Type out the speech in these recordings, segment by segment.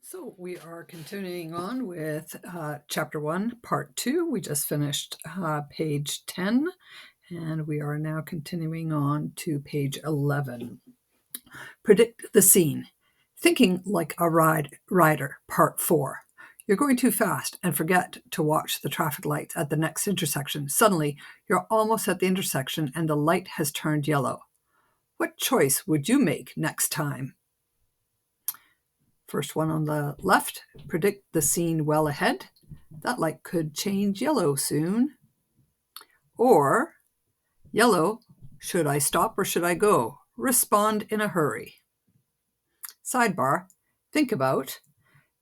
So we are continuing on with Chapter 1, Part 2. We just finished page 10, and we are now continuing on to page 11. Predict the scene. Thinking like a rider, Part 4. You're going too fast and forget to watch the traffic lights at the next intersection. Suddenly, you're almost at the intersection and the light has turned yellow. What choice would you make next time? First one on the left, predict the scene well ahead. That light could change yellow soon. Or yellow, should I stop or should I go? Respond in a hurry. Sidebar, think about,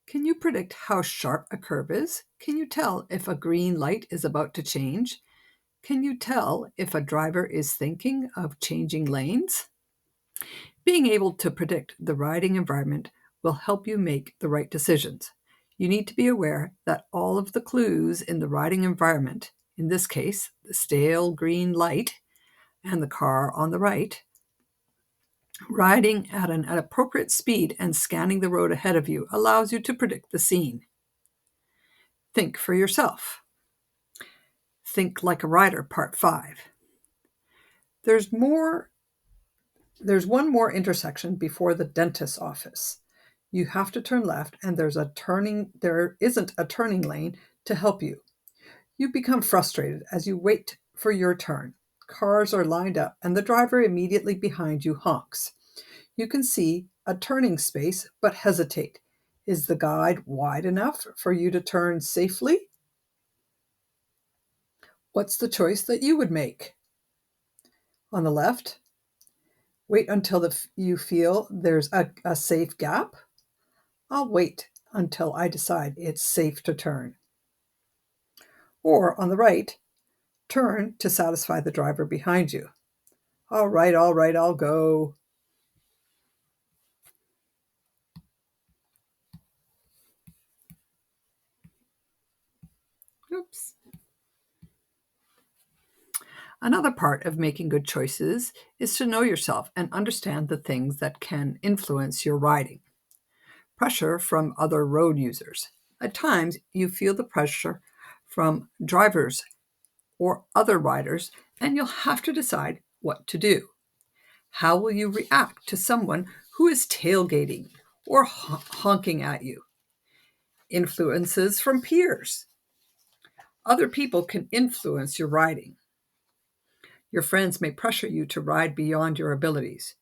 can you predict how sharp a curve is? Can you tell if a green light is about to change? Can you tell if a driver is thinking of changing lanes? Being able to predict the riding environment will help you make the right decisions. You need to be aware that all of the clues in the riding environment, in this case, the stale green light and the car on the right, riding at an appropriate speed and scanning the road ahead of you allows you to predict the scene. Think for yourself. Think like a rider, Part 5. There's one more intersection before the dentist's office. You have to turn left and there isn't a turning lane to help you. You become frustrated as you wait for your turn. Cars are lined up and the driver immediately behind you honks. You can see a turning space but hesitate. Is the guide wide enough for you to turn safely? What's the choice that you would make? On the left, wait until you feel there's a safe gap. I'll wait until I decide it's safe to turn. Or on the right, turn to satisfy the driver behind you. All right, I'll go. Oops. Another part of making good choices is to know yourself and understand the things that can influence your riding. Pressure from other road users. At times, you feel the pressure from drivers or other riders, and you'll have to decide what to do. How will you react to someone who is tailgating or honking at you? Influences from peers. Other people can influence your riding. Your friends may pressure you to ride beyond your abilities.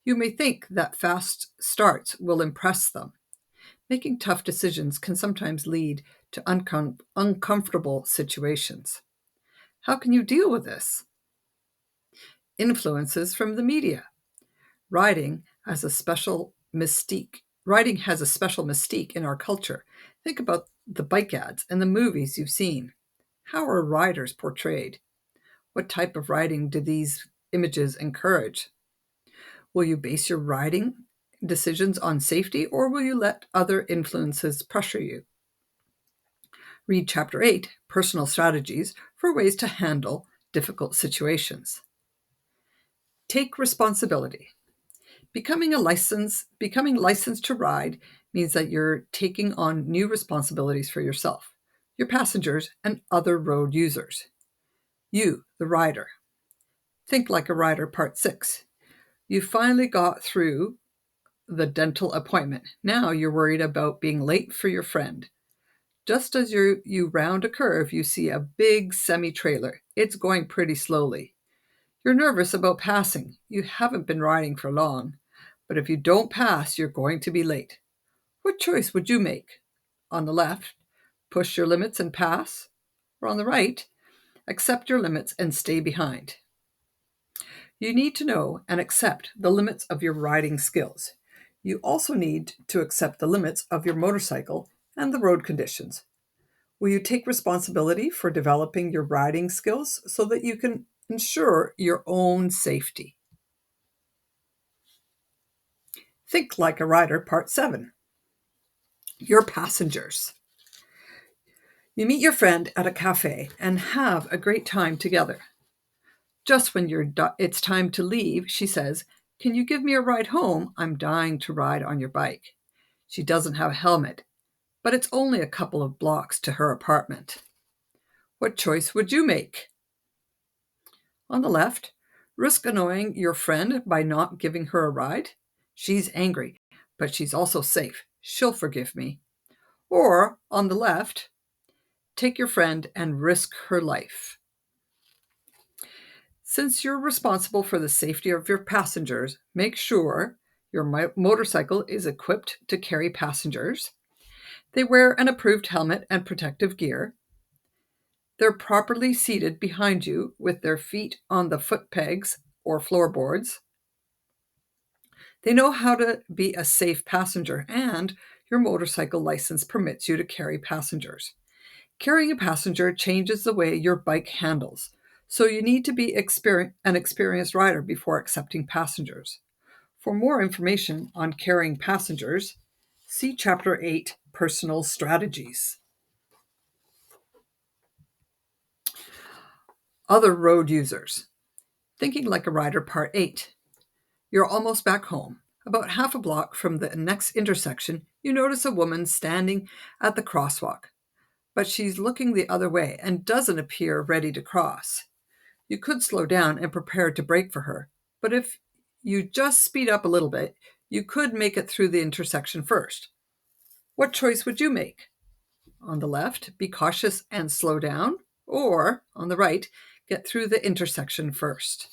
You may think that fast starts will impress them. Making tough decisions can sometimes lead to uncomfortable situations. How can you deal with this? Influences from the media. Riding has a special mystique. Riding has a special mystique in our culture. Think about the bike ads and the movies you've seen. How are riders portrayed? What type of riding do these images encourage? Will you base your riding decisions on safety or will you let other influences pressure you? Read Chapter 8, Personal Strategies, for ways to handle difficult situations. Take responsibility. Becoming licensed to ride means that you're taking on new responsibilities for yourself, your passengers, and other road users. You, the rider. Think like a rider, Part 6. You finally got through the dental appointment. Now you're worried about being late for your friend. Just as you round a curve, you see a big semi-trailer. It's going pretty slowly. You're nervous about passing. You haven't been riding for long. But if you don't pass, you're going to be late. What choice would you make? On the left, push your limits and pass. Or on the right, accept your limits and stay behind. You need to know and accept the limits of your riding skills. You also need to accept the limits of your motorcycle and the road conditions. Will you take responsibility for developing your riding skills so that you can ensure your own safety? Think like a rider, Part 7. Your passengers. You meet your friend at a cafe and have a great time together. Just when it's time to leave, she says, "Can you give me a ride home? I'm dying to ride on your bike." She doesn't have a helmet, but it's only a couple of blocks to her apartment. What choice would you make? On the left, risk annoying your friend by not giving her a ride. She's angry, but she's also safe. She'll forgive me. Or on the left, take your friend and risk her life. Since you're responsible for the safety of your passengers, make sure your motorcycle is equipped to carry passengers. They wear an approved helmet and protective gear. They're properly seated behind you with their feet on the foot pegs or floorboards. They know how to be a safe passenger, and your motorcycle license permits you to carry passengers. Carrying a passenger changes the way your bike handles, so you need to be an experienced rider before accepting passengers. For more information on carrying passengers, see Chapter 8, Personal Strategies. Other road users. Thinking like a rider, Part 8. You're almost back home. About half a block from the next intersection, you notice a woman standing at the crosswalk, but she's looking the other way and doesn't appear ready to cross. You could slow down and prepare to brake for her, but if you just speed up a little bit, you could make it through the intersection first. What choice would you make? On the left, be cautious and slow down, or on the right, get through the intersection first.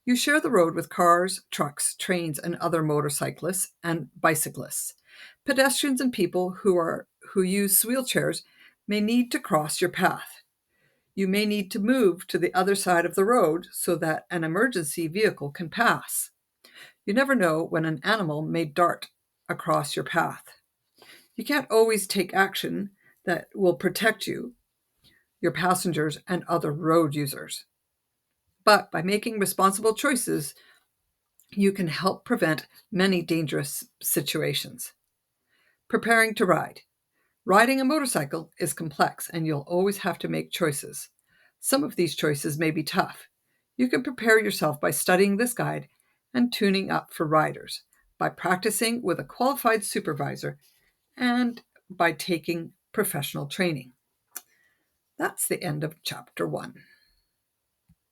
You share the road with cars, trucks, trains, and other motorcyclists and bicyclists. Pedestrians and people who use wheelchairs may need to cross your path. You may need to move to the other side of the road so that an emergency vehicle can pass. You never know when an animal may dart across your path. You can't always take action that will protect you, your passengers, and other road users. But by making responsible choices, you can help prevent many dangerous situations. Preparing to ride. Riding a motorcycle is complex and you'll always have to make choices. Some of these choices may be tough. You can prepare yourself by studying this guide and tuning up for riders, by practicing with a qualified supervisor, and by taking professional training. That's the end of Chapter 1.